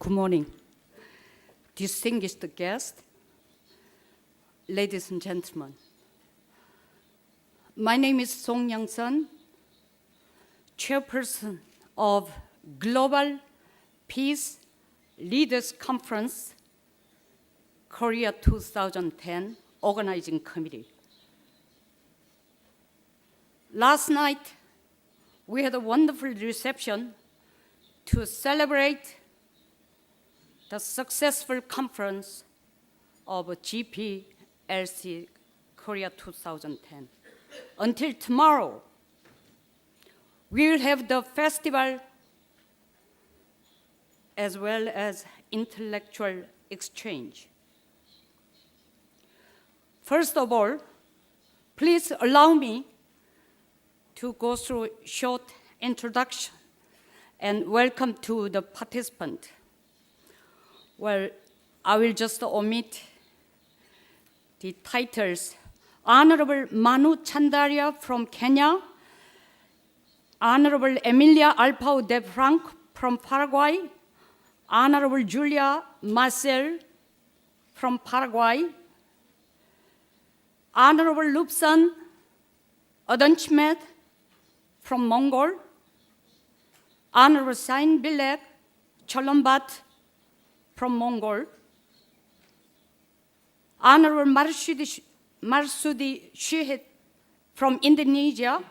Good morning, distinguished guests, ladies and gentlemen. My name is Song Young-sun, Chairperson of Global Peace Leaders Conference, Korea 2010 Organizing Committee. Last night, we had a wonderful reception to celebrate the successful conference of GPLC Korea 2010. Until tomorrow, we will have the festival as well as intellectual exchange. First of all, please allow me to go through a short introduction and welcome to the participant. Well, I will just omit the titles. Honorable Manu Chandaria from Kenya, Honorable Emilia Alpao de Frank from Paraguay, Honorable Julia Marcel from Paraguay, Honorable Lupsan Adonchmed from Mongol, Honorable Sain Bilek Cholombat from Mongol, Honorable Marsudi Shihit from Indonesia,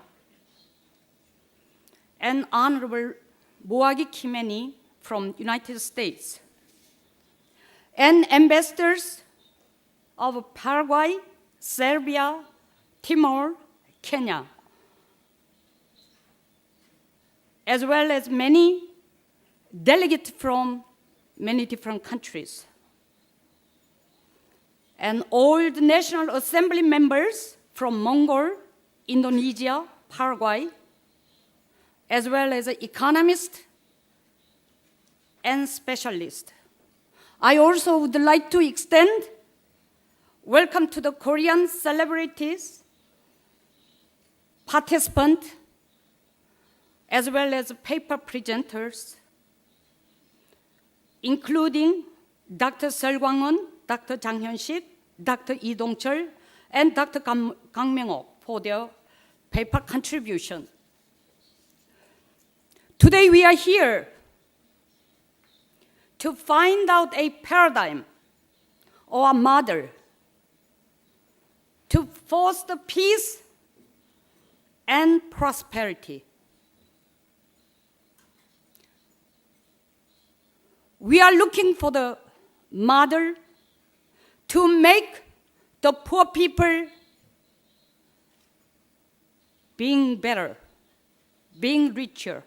and Honorable Moagi Kimeni from United States, and ambassadors of Paraguay, Serbia, Timor, Kenya, as well as many delegates from many different countries, and all the National Assembly members from Mongol, Indonesia, Paraguay, as well as economists and specialists. I also would like to extend welcome to the Korean celebrities, participants, as well as paper presenters, including Dr. Seol Kwang-eun, Dr. Jang Hyun-sik, Dr. Lee Dong-chul, and Dr. Kang Myung-ok for their paper contribution. Today we are here to find out a paradigm or a model to foster peace and prosperity. We are looking for the model to make the poor people being better, being richer,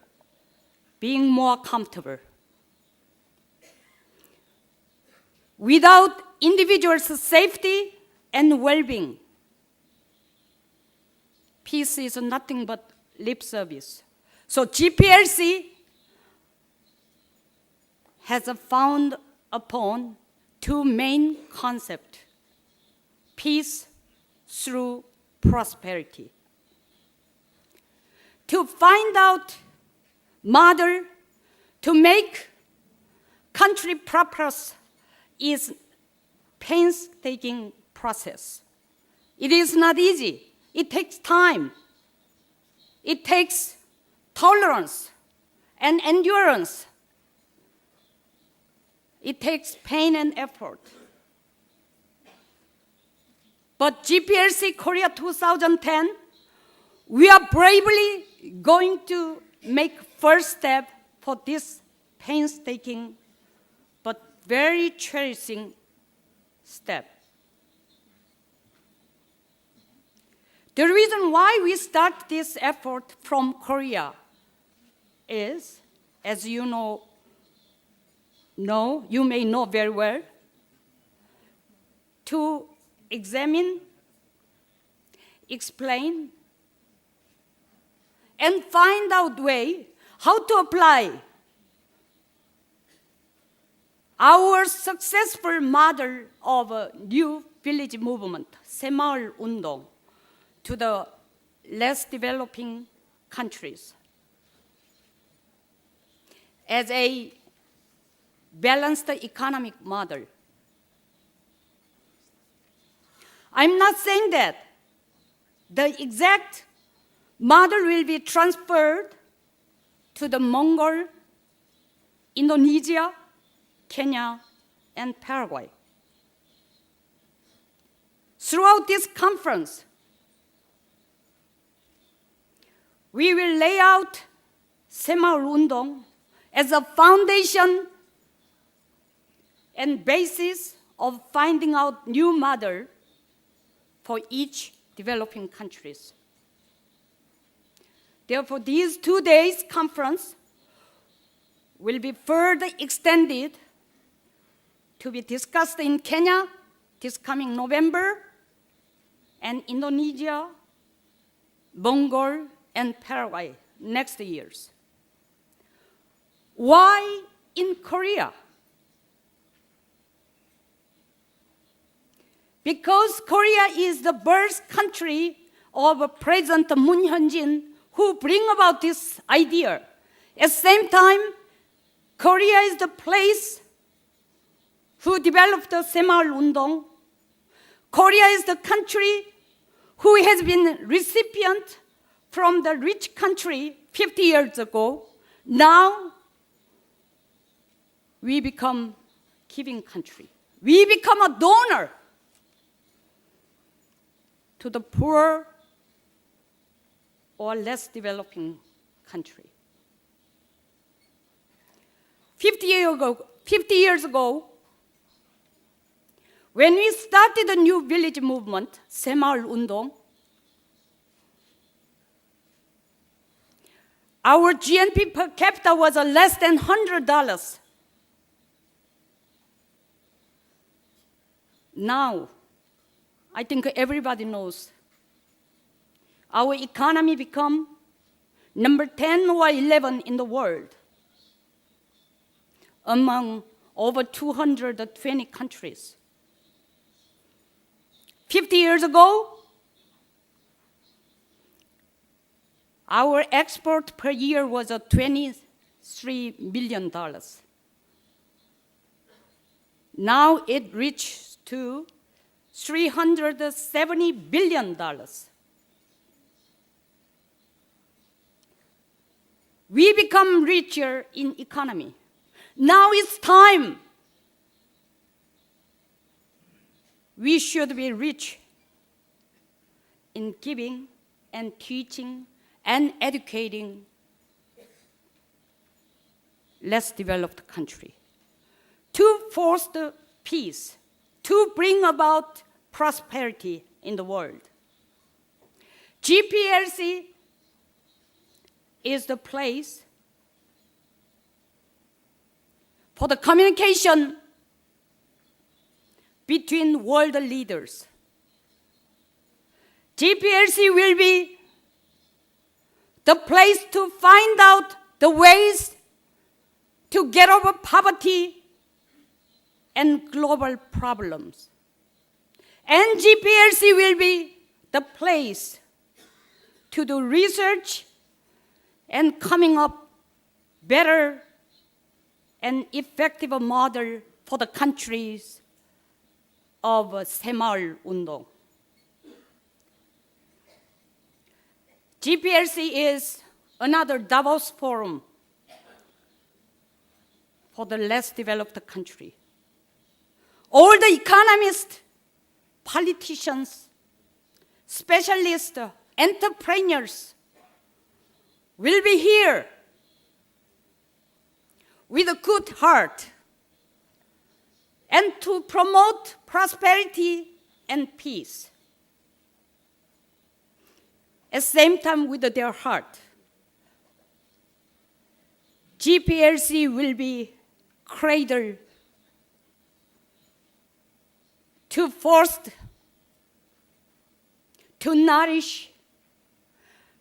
being more comfortable. Without individuals' safety and well-being, peace is nothing but lip service. So GPLC has found upon two main concepts: peace through prosperity. To find out model to make country prosperous is painstaking process. It is not easy. It takes time. It takes tolerance and endurance. It takes pain and effort. But GPLC Korea 2010, we are bravely going to make first step for this painstaking but very cherishing step. The reason why we start this effort from Korea is, as you you may know very well, to examine, explain, and find out way how to apply our successful model of a new village movement, 새마을 운동, to the less developing countries. As a balanced economic model. I'm not saying that the exact model will be transferred to the Mongol, Indonesia, Kenya, and Paraguay. Throughout this conference, we will lay out 새마을운동 as a foundation and basis of finding out new model for each developing countries. Therefore, these 2 days conference will be further extended to be discussed in Kenya this coming November, and Indonesia, Mongol, and Paraguay next years. Why in Korea? Because Korea is the birth country of President Moon Hyun-jin, who bring about this idea. At the same time, Korea is the place who developed the 새마을운동. Korea is the country who has been recipient from the rich country 50 years ago. Now, we become giving country. We become a donor to the poor or less developing country. 50 years ago, when we started the new village movement, 새마을운동, our GNP per capita was less than $100. Now, I think everybody knows, our economy become number 10 or 11 in the world among over 220 countries. 50 years ago, our export per year was $23 million. Now it reached to $370 billion. We become richer in economy. Now it's time. We should be rich in giving and teaching and educating less developed country to foster peace, to bring about prosperity in the world. GPLC is the place for the communication between world leaders. GPLC will be the place to find out the ways to get over poverty and global problems. And GPLC will be the place to do research and coming up better and effective model for the countries of 새마을운동. GPLC is another Davos forum for the less developed country. All the economists, politicians, specialists, entrepreneurs will be here with a good heart and to promote prosperity and peace. At the same time with their heart, GPLC will be cradle to foster, to nourish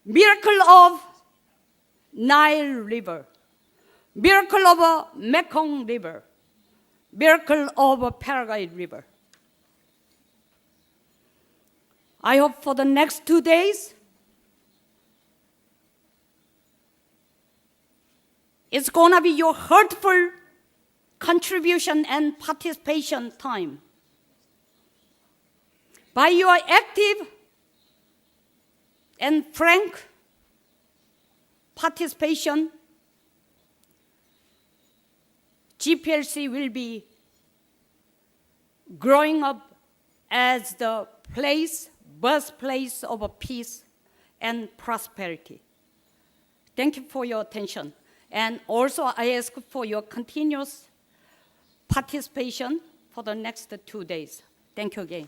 miracle of Nile River, miracle of Mekong River, miracle of Paraguay River. I hope for the next 2 days, it's gonna be your heartful contribution and participation time. By your active and frank participation, GPLC will be growing up as the birthplace of peace and prosperity. Thank you for your attention. And also I ask for your continuous participation for the next 2 days. Thank you again.